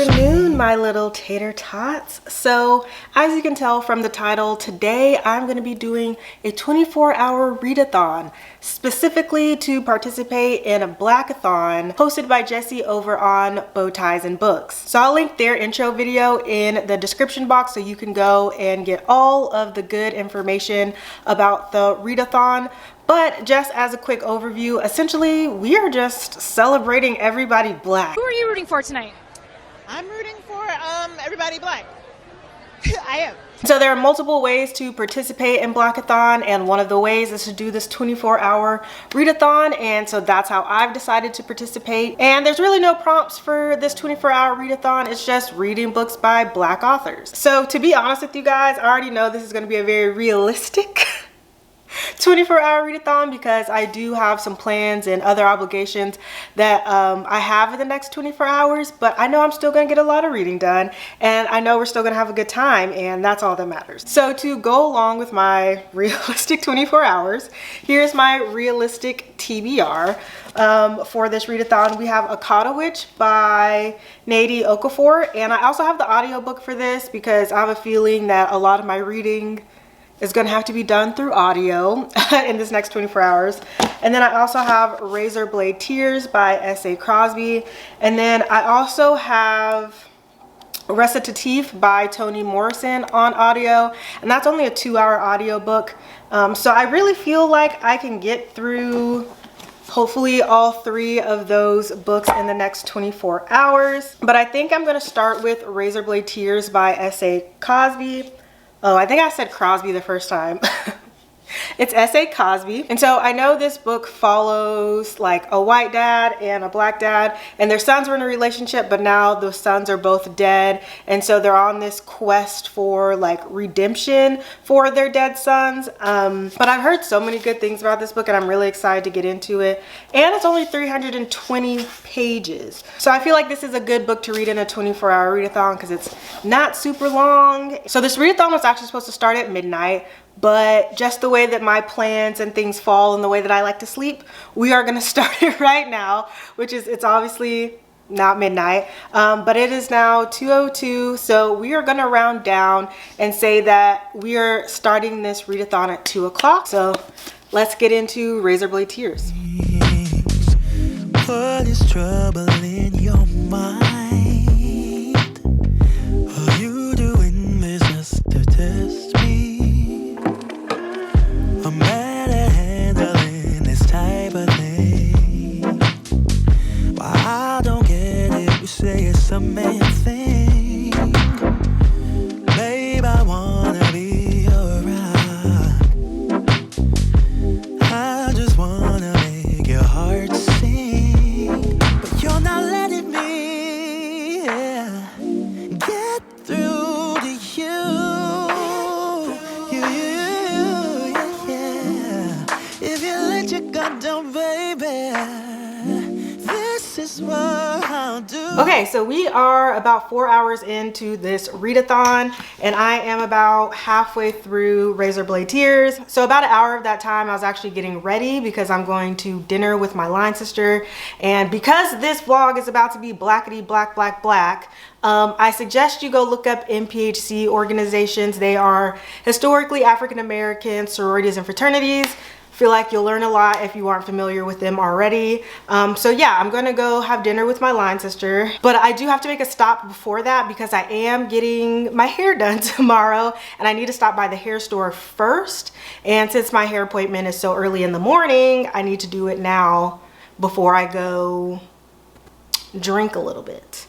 afternoon, my little tater tots. So as you can tell from the title, today I'm going to be doing a 24-hour readathon, specifically to participate in a Blackathon hosted by Jessie over on Bow Ties and Books. So I'll link their intro video in the description box so you can go and get all of the good information about the readathon. But just as a quick overview, essentially we are just celebrating everybody Black. Who are you rooting for tonight? I'm rooting for everybody Black. I am. So there are multiple ways to participate in Blackathon, and one of the ways is to do this 24-hour readathon, and so that's how I've decided to participate. And there's really no prompts for this 24-hour readathon. It's just reading books by Black authors. So to be honest with you guys, I already know this is going to be a very realistic 24-hour readathon because I do have some plans and other obligations that I have in the next 24 hours, but I know I'm still gonna get a lot of reading done, and I know we're still gonna have a good time, and that's all that matters. So to go along with my realistic 24 hours, here's my realistic TBR. For this readathon, we have Akata Witch by Nnedi Okorafor, and I also have the audiobook for this because I have a feeling that a lot of my reading is going to have to be done through audio in this next 24 hours. And then I also have Razorblade Tears by S.A. Crosby. And then I also have Recitative by Toni Morrison on audio. And that's only a 2-hour audiobook. So I really feel like I can get through hopefully all 3 of those books in the next 24 hours. But I think I'm going to start with Razorblade Tears by S.A. Crosby. Oh, I think I said Crosby the first time. It's S.A. Crosby. And so I know this book follows like a white dad and a black dad, and their sons were in a relationship, but now the sons are both dead. And so they're on this quest for like redemption for their dead sons. But I've heard so many good things about this book, and I'm really excited to get into it. And it's only 320 pages. So I feel like this is a good book to read in a 24-hour readathon because it's not super long. So this readathon was actually supposed to start at midnight, but just the way that my plans and things fall and the way that I like to sleep, we are gonna start it right now, which is, it's obviously not midnight, but it is now 2:02, so we are gonna round down and say that we are starting this readathon at 2 o'clock. So let's get into Razorblade Tears. What is trouble in your mind? Are you doing business to test me? I'm bad at handling this type of thing. Why I don't get it, you say it's a man thing. Babe, I wanna be around. I just wanna make your heart sing, but you're not letting me get through to you. If you let your guard down, baby, this is what I'll do. Okay, so we are about 4 hours into this readathon, and I am about halfway through Razorblade Tears. So about an hour of that time I was actually getting ready because I'm going to dinner with my line sister, and because this vlog is about to be blackety black black black, I suggest you go look up NPHC organizations. They are historically African American sororities and fraternities. Feel like you'll learn a lot if you aren't familiar with them already. So yeah, I'm gonna go have dinner with my line sister, but I do have to make a stop before that because I am getting my hair done tomorrow, and I need to stop by the hair store first. And since my hair appointment is so early in the morning, I need to do it now before I go drink a little bit.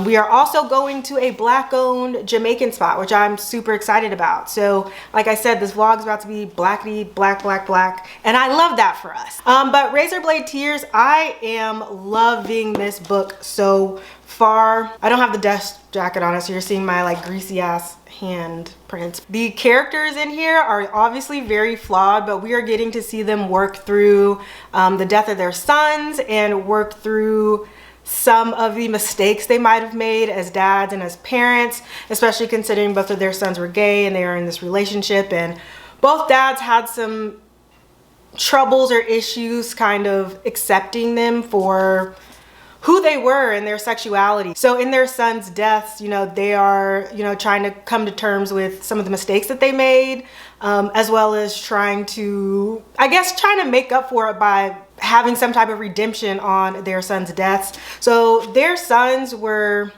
We are also going to a Black-owned Jamaican spot, which I'm super excited about. So like I said, this vlog is about to be blackety black black black, and I love that for us. But Razorblade Tears, I am loving this book so far. I don't have the desk jacket on it, so you're seeing my like greasy ass hand prints. The characters in here are obviously very flawed, but we are getting to see them work through the death of their sons and work through some of the mistakes they might have made as dads and as parents, especially considering both of their sons were gay and they are in this relationship, and both dads had some troubles or issues kind of accepting them for who they were and their sexuality. So in their son's deaths, you know, they are, you know, trying to come to terms with some of the mistakes that they made, as well as trying to, I guess, trying to make up for it by having some type of redemption on their son's deaths. So their sons were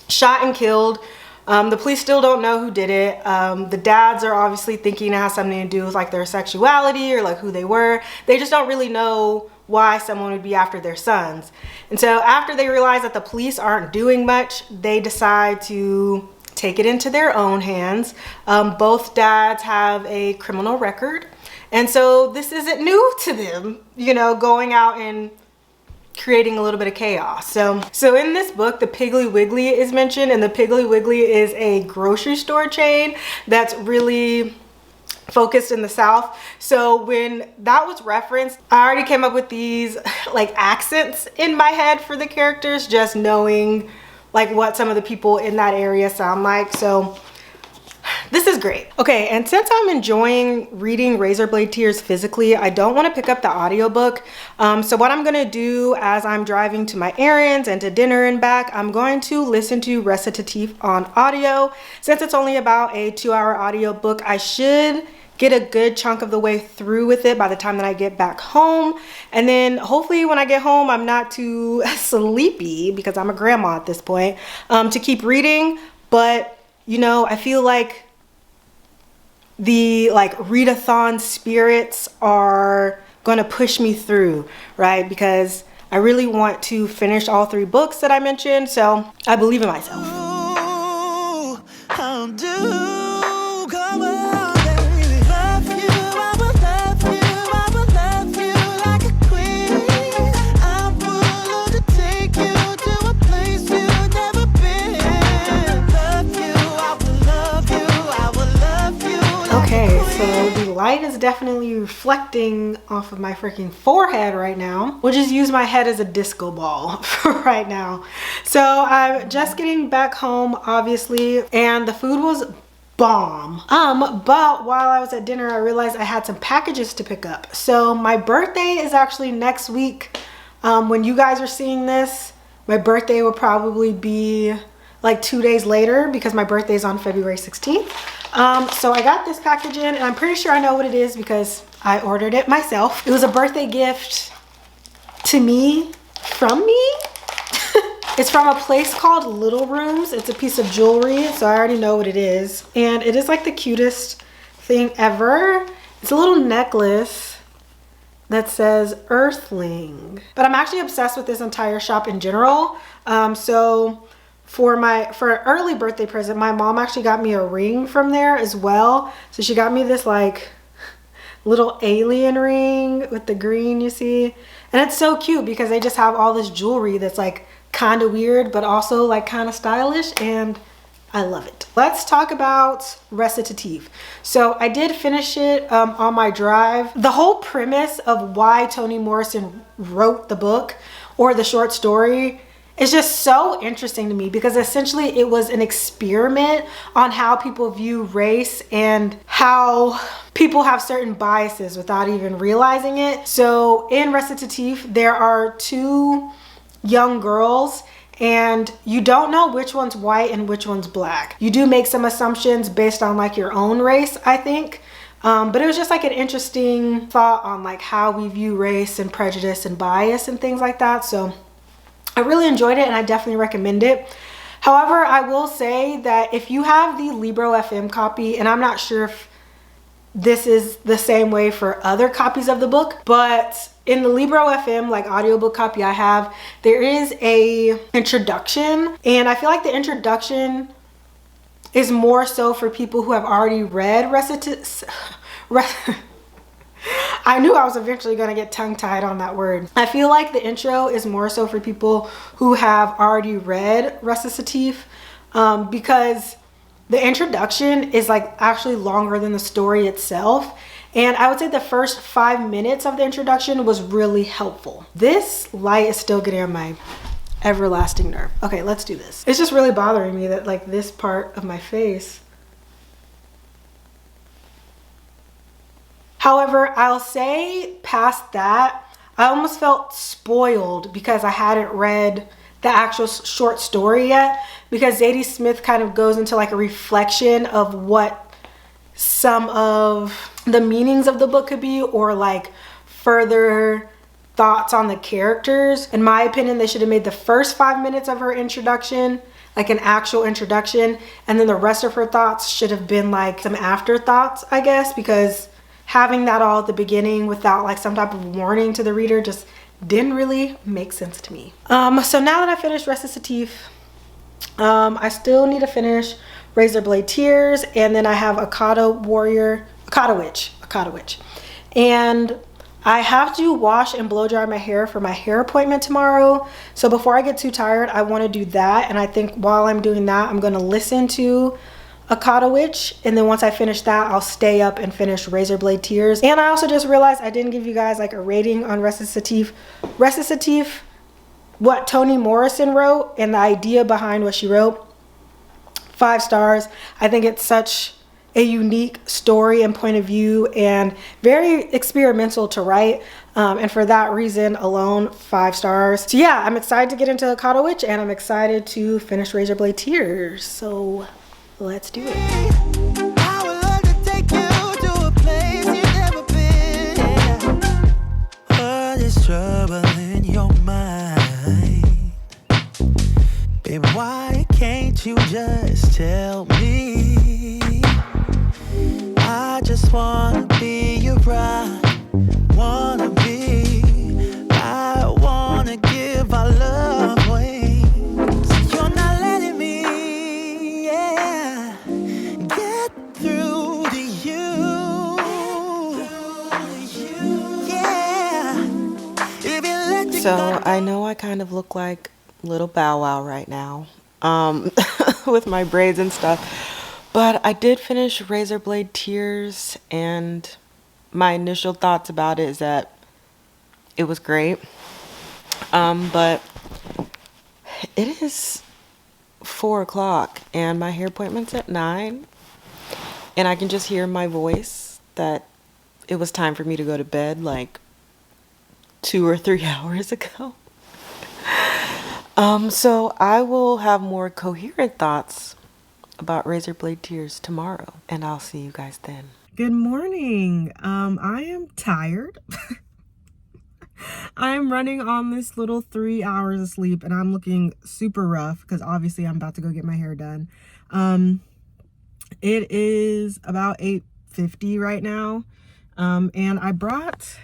shot and killed. The police still don't know who did it. The dads are obviously thinking it has something to do with like their sexuality or like who they were. They just don't really know why someone would be after their sons. And so after they realize that the police aren't doing much, they decide to take it into their own hands. Both dads have a criminal record. And so this isn't new to them, you know, going out and creating a little bit of chaos. So in this book, the Piggly Wiggly is mentioned, and the Piggly Wiggly is a grocery store chain that's really focused in the South. So when that was referenced, I already came up with these like accents in my head for the characters, just knowing like what some of the people in that area sound like. So this is great. Okay, and since I'm enjoying reading Razorblade Tears physically, I don't want to pick up the audiobook. So what I'm gonna do as I'm driving to my errands and to dinner and back, I'm going to listen to Readathon on audio. Since it's only about a 2-hour audiobook, I should get a good chunk of the way through with it by the time that I get back home. And then hopefully when I get home, I'm not too sleepy, because I'm a grandma at this point, to keep reading. But you know, I feel like the like Readathon spirits are gonna push me through, right? Because I really want to finish all 3 books that I mentioned, so I believe in myself. Ooh, how do come on, baby. Love you, I will love you, I will love you like a queen. I will undertake you to a place you've never been. Love you, I will love you, I will love you like Okay, a so queen. the light is definitely reflecting off of my freaking forehead right now. We'll just use my head as a disco ball for right now. So I'm just getting back home, obviously, and the food was bomb. But while I was at dinner, I realized I had some packages to pick up. So my birthday is actually next week. When you guys are seeing this, my birthday will probably be like 2 days later, because my birthday is on February 16th. So I got this package in, and I'm pretty sure I know what it is because I ordered it myself. It was a birthday gift to me, from me. It's from a place called Little Rooms. It's a piece of jewelry, so I already know what it is. And it is like the cutest thing ever. It's a little necklace that says Earthling. But I'm actually obsessed with this entire shop in general. So for an early birthday present, my mom actually got me a ring from there as well. So she got me this like little alien ring with the green, you see? And it's so cute because they just have all this jewelry that's like kind of weird, but also like kind of stylish, and I love it. Let's talk about Readathon. So I did finish it on my drive. The whole premise of why Toni Morrison wrote the book or the short story is just so interesting to me, because essentially it was an experiment on how people view race and how people have certain biases without even realizing it. So in Readathon, there are 2 young girls, and you don't know which one's white and which one's black. You do make some assumptions based on like your own race, I think. But it was just like an interesting thought on like how we view race and prejudice and bias and things like that. So I really enjoyed it, and I definitely recommend it. However, I will say that if you have the Libro FM copy, and I'm not sure if this is the same way for other copies of the book, but in the Libro FM like audiobook copy I have, there is a introduction, and I feel like the introduction is more so for people who have already read I knew I was eventually going to get tongue-tied on that word. I feel like the intro is more so for people who have already read Readathon, because the introduction is like actually longer than the story itself. And I would say the first 5 minutes of the introduction was really helpful. This light is still getting on my everlasting nerve. Okay, let's do this. It's just really bothering me that like this part of my face. However, I'll say past that, I almost felt spoiled because I hadn't read the actual short story yet, because Zadie Smith kind of goes into like a reflection of what some of the meanings of the book could be, or like further thoughts on the characters. In my opinion, they should have made the first 5 minutes of her introduction like an actual introduction, and then the rest of her thoughts should have been like some afterthoughts, I guess, because having that all at the beginning without like some type of warning to the reader just didn't really make sense to me. So now that I finished Readathon, I still need to finish Razorblade Tears, and then I have Akata Witch. And I have to wash and blow dry my hair for my hair appointment tomorrow. So before I get too tired, I want to do that. And I think while I'm doing that, I'm going to listen to Akata Witch. And then once I finish that, I'll stay up and finish Razorblade Tears. And I also just realized I didn't give you guys like a rating on Readathon, what Toni Morrison wrote and the idea behind what she wrote. 5 stars. I think it's such a unique story and point of view, and very experimental to write, and for that reason alone, 5 stars. So yeah, I'm excited to get into Akata Witch, and I'm excited to finish Razorblade Tears. So let's do it. I would love to take you to a place you've never been. What is trouble in your mind? Babe, why can't you just tell me? I just wanna be your rock, wanna be. I wanna give our love away. You're not letting me, yeah, get through to you. Yeah. If you let me So I know I kind of look like little Bow Wow right now, with my braids and stuff. But I did finish Razorblade Tears, and my initial thoughts about it is that it was great. But it is 4 o'clock and my hair appointment's at 9. And I can just hear my voice that it was time for me to go to bed like 2 or 3 hours ago. So I will have more coherent thoughts about Razorblade Tears tomorrow, and I'll see you guys then. Good morning. I am tired. I am running on this little 3 hours of sleep, and I'm looking super rough because obviously I'm about to go get my hair done. It is about 8:50 right now, and I brought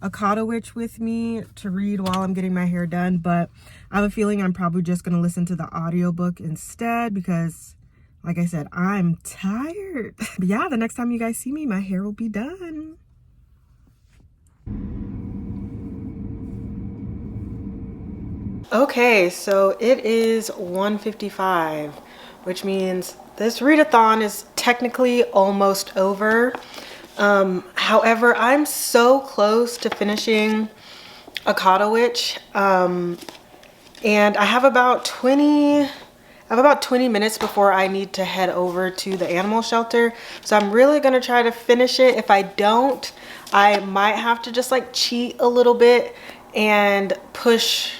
Akata Witch with me to read while I'm getting my hair done, but I have a feeling I'm probably just going to listen to the audiobook instead because, like I said, I'm tired. But yeah, the next time you guys see me, my hair will be done. Okay, so it is 1:55, which means this readathon is technically almost over. However, I'm so close to finishing Akata Witch, and I have about 20 minutes before I need to head over to the animal shelter. So I'm really gonna try to finish it. If I don't, I might have to just like cheat a little bit and push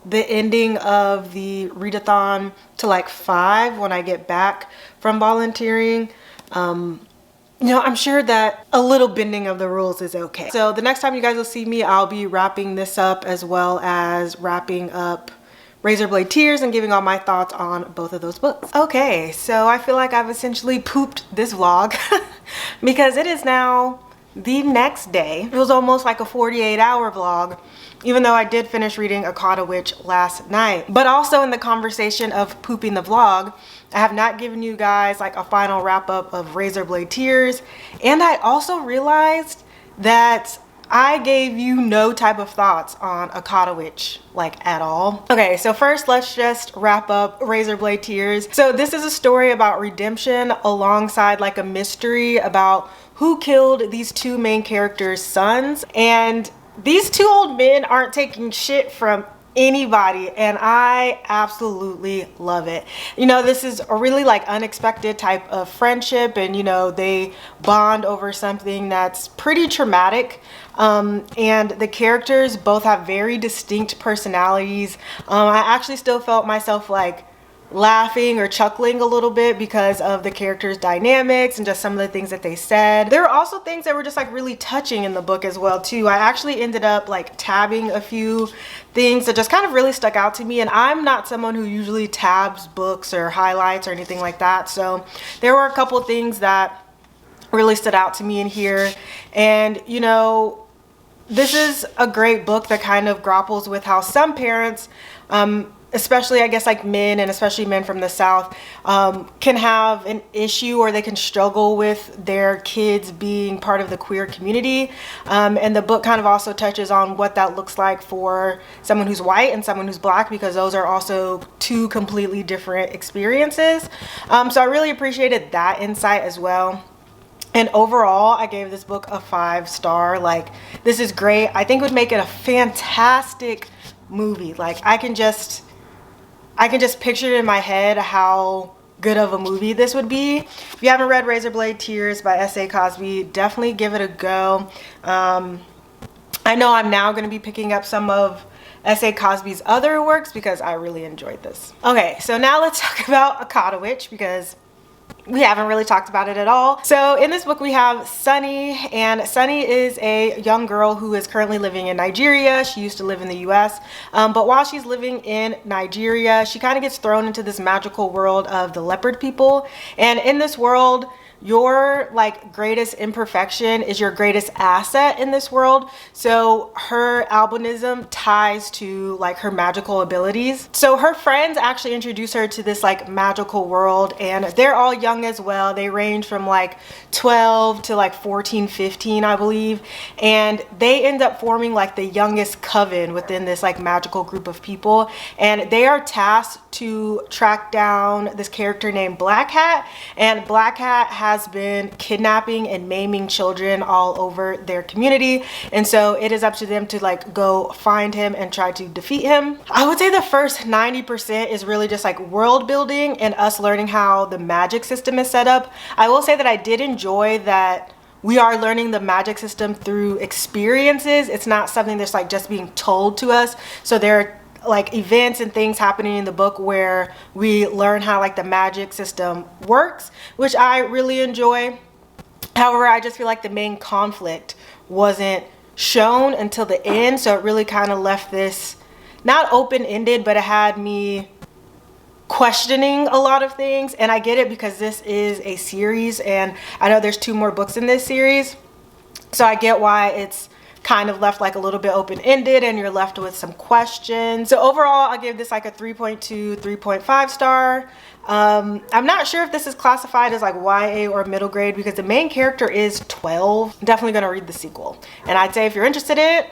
the ending of the readathon to like 5 when I get back from volunteering. You know, I'm sure that a little bending of the rules is okay. So the next time you guys will see me, I'll be wrapping this up as well as wrapping up Razorblade Tears and giving all my thoughts on both of those books. Okay, so I feel like I've essentially pooped this vlog because it is now the next day. It was almost like a 48-hour vlog, even though I did finish reading Akata Witch last night. But also in the conversation of pooping the vlog, I have not given you guys like a final wrap up of Razorblade Tears. And I also realized that I gave you no type of thoughts on Akata Witch, like at all. Okay, so first let's just wrap up Razorblade Tears. So this is a story about redemption alongside like a mystery about who killed these 2 main characters' sons. And these 2 old men aren't taking shit from anybody, and I absolutely love it. You know, this is a really like unexpected type of friendship, and you know, they bond over something that's pretty traumatic. And the characters both have very distinct personalities. I actually still felt myself like laughing or chuckling a little bit because of the characters' dynamics and just some of the things that they said. There were also things that were just like really touching in the book as well too. I actually ended up like tabbing a few things that just kind of really stuck out to me, and I'm not someone who usually tabs books or highlights or anything like that. So there were a couple things that really stood out to me in here. And you know, this is a great book that kind of grapples with how some parents, especially I guess like men, and especially men from the South, can have an issue, or they can struggle with their kids being part of the queer community. And the book kind of also touches on what that looks like for someone who's white and someone who's black, because those are also two completely different experiences. So I really appreciated that insight as well. And overall, I gave this book a 5-star. Like, this is great. I think it would make it a fantastic movie. Like, I can just picture it in my head how good of a movie this would be. If you haven't read Razorblade Tears by S.A. Cosby, definitely give it a go. I know I'm now going to be picking up some of S.A. Cosby's other works because I really enjoyed this. Okay, so now let's talk about Akatawitch, because we haven't really talked about it at all. So in this book we have Sunny, and Sunny is a young girl who is currently living in Nigeria. She used to live in the US, but while she's living in Nigeria, she kind of gets thrown into this magical world of the leopard people. And in this world, your like greatest imperfection is your greatest asset in this world. So her albinism ties to like her magical abilities. So her friends actually introduce her to this like magical world, and they're all young as well. They range from like 12 to like 14, 15, I believe. And they end up forming like the youngest coven within this like magical group of people. And they are tasked to track down this character named Black Hat. And Black Hat has been kidnapping and maiming children all over their community, and so it is up to them to like go find him and try to defeat him. I would say the first 90% is really just like world building and us learning how the magic system is set up. I will say that I did enjoy that we are learning the magic system through experiences. It's not something that's like just being told to us. So there are like events and things happening in the book where we learn how like the magic system works, which I really enjoy. However, I just feel like the main conflict wasn't shown until the end, so it really kind of left this not open-ended, but it had me questioning a lot of things. And I get it because this is a series, and I know there's 2 more books in this series, so I get why it's kind of left like a little bit open-ended and you're left with some questions. So overall, I give this like a 3.2, 3.5 star. I'm not sure if this is classified as like YA or middle grade because the main character is 12. I'm definitely gonna read the sequel, and I'd say if you're interested in it,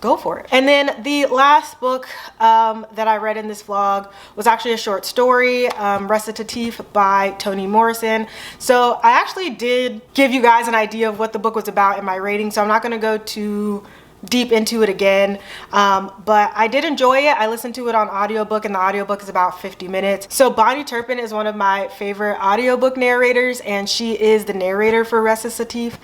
go for it. And then the last book that I read in this vlog was actually a short story, Recitative by Toni Morrison. So I actually did give you guys an idea of what the book was about in my rating, so I'm not going to go too deep into it again, but I did enjoy it. I listened to it on audiobook, and the audiobook is about 50 minutes. So Bonnie Turpin is one of my favorite audiobook narrators, and she is the narrator for Recitative.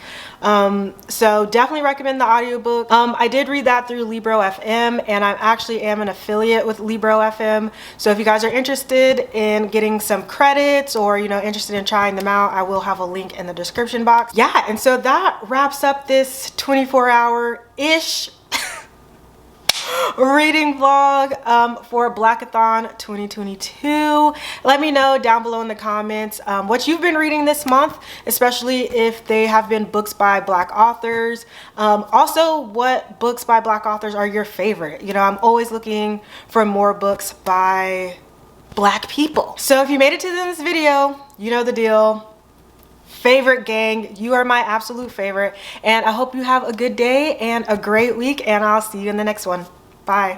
So definitely recommend the audiobook. I did read that through Libro FM, and I actually am an affiliate with Libro FM. So if you guys are interested in getting some credits, or you know, interested in trying them out, I will have a link in the description box. Yeah, and so that wraps up this 24-hour-ish reading vlog for Blackathon 2022. Let me know down below in the comments what you've been reading this month, especially if they have been books by Black authors. Also, what books by Black authors are your favorite? You know, I'm always looking for more books by Black people. So if you made it to this video, you know the deal. Favorite gang, you are my absolute favorite, and I hope you have a good day and a great week, and I'll see you in the next one. Bye.